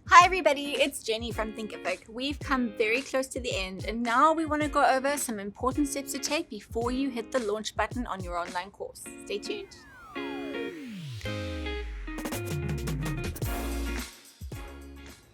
Hi everybody, it's Jenny from Thinkific. We've come very close to the end and now we want to go over some important steps to take before you hit the launch button on your online course. Stay tuned.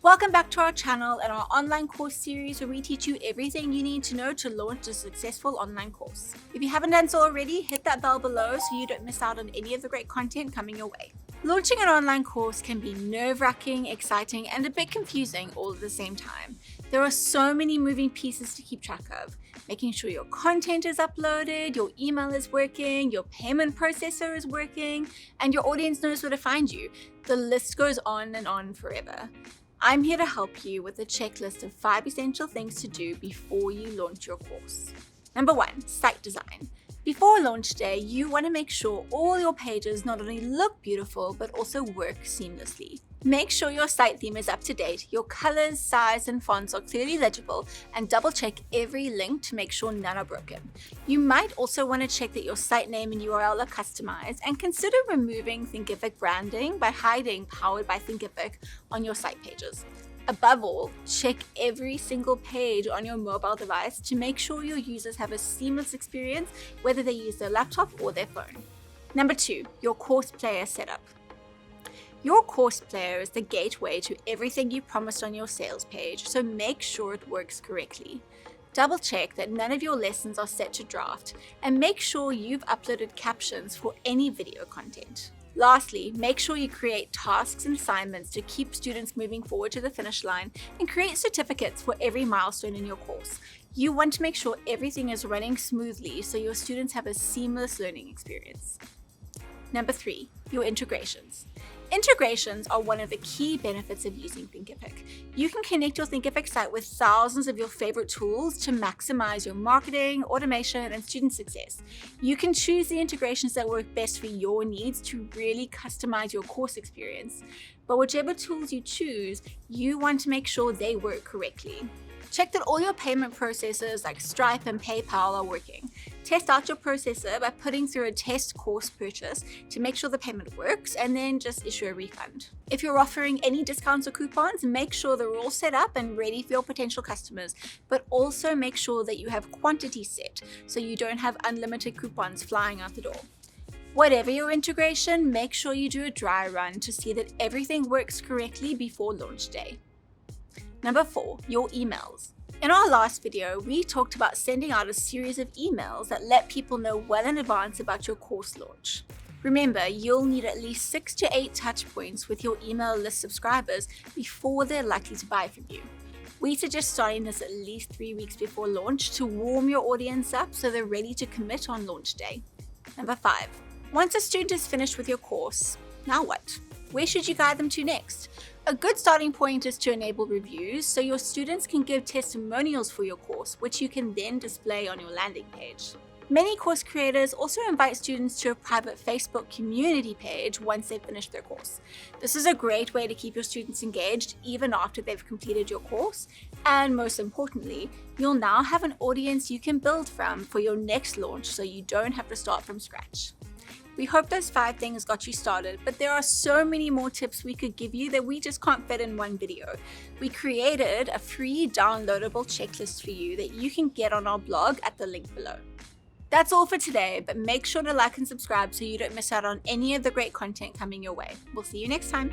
Welcome back to our channel and our online course series where we teach you everything you need to know to launch a successful online course. If you haven't done so already, hit that bell below so you don't miss out on any of the great content coming your way. Launching an online course can be nerve-wracking, exciting, and a bit confusing all at the same time. There are so many moving pieces to keep track of. Making sure your content is uploaded, your email is working, your payment processor is working, and your audience knows where to find you. The list goes on and on forever. I'm here to help you with a checklist of 5 essential things to do before you launch your course. Number 1, site design. Before launch day, you want to make sure all your pages not only look beautiful, but also work seamlessly. Make sure your site theme is up to date, your colors, size, and fonts are clearly legible, and double check every link to make sure none are broken. You might also want to check that your site name and URL are customized, and consider removing Thinkific branding by hiding Powered by Thinkific on your site pages. Above all, check every single page on your mobile device to make sure your users have a seamless experience, whether they use their laptop or their phone. Number 2, your course player setup. Your course player is the gateway to everything you promised on your sales page, so make sure it works correctly. Double check that none of your lessons are set to draft, and make sure you've uploaded captions for any video content. Lastly, make sure you create tasks and assignments to keep students moving forward to the finish line, and create certificates for every milestone in your course. You want to make sure everything is running smoothly so your students have a seamless learning experience. Number 3, your integrations. Integrations are one of the key benefits of using Thinkific. You can connect your Thinkific site with thousands of your favorite tools to maximize your marketing, automation, and student success. You can choose the integrations that work best for your needs to really customize your course experience. But whichever tools you choose, you want to make sure they work correctly. Check that all your payment processors like Stripe and PayPal are working. Test out your processor by putting through a test course purchase to make sure the payment works, and then just issue a refund. If you're offering any discounts or coupons, make sure they're all set up and ready for your potential customers, but also make sure that you have quantity set so you don't have unlimited coupons flying out the door. Whatever your integration, make sure you do a dry run to see that everything works correctly before launch day. Number 4, your emails. In our last video, we talked about sending out a series of emails that let people know well in advance about your course launch. Remember, you'll need at least 6 to 8 touch points with your email list subscribers before they're likely to buy from you. We suggest starting this at least 3 weeks before launch to warm your audience up so they're ready to commit on launch day. Number 5, once a student is finished with your course, now what? Where should you guide them to next? A good starting point is to enable reviews so your students can give testimonials for your course, which you can then display on your landing page. Many course creators also invite students to a private Facebook community page once they've finished their course. This is a great way to keep your students engaged even after they've completed your course. And most importantly, you'll now have an audience you can build from for your next launch so you don't have to start from scratch. We hope those 5 things got you started, but there are so many more tips we could give you that we just can't fit in one video. We created a free downloadable checklist for you that you can get on our blog at the link below. That's all for today, but make sure to like and subscribe so you don't miss out on any of the great content coming your way. We'll see you next time.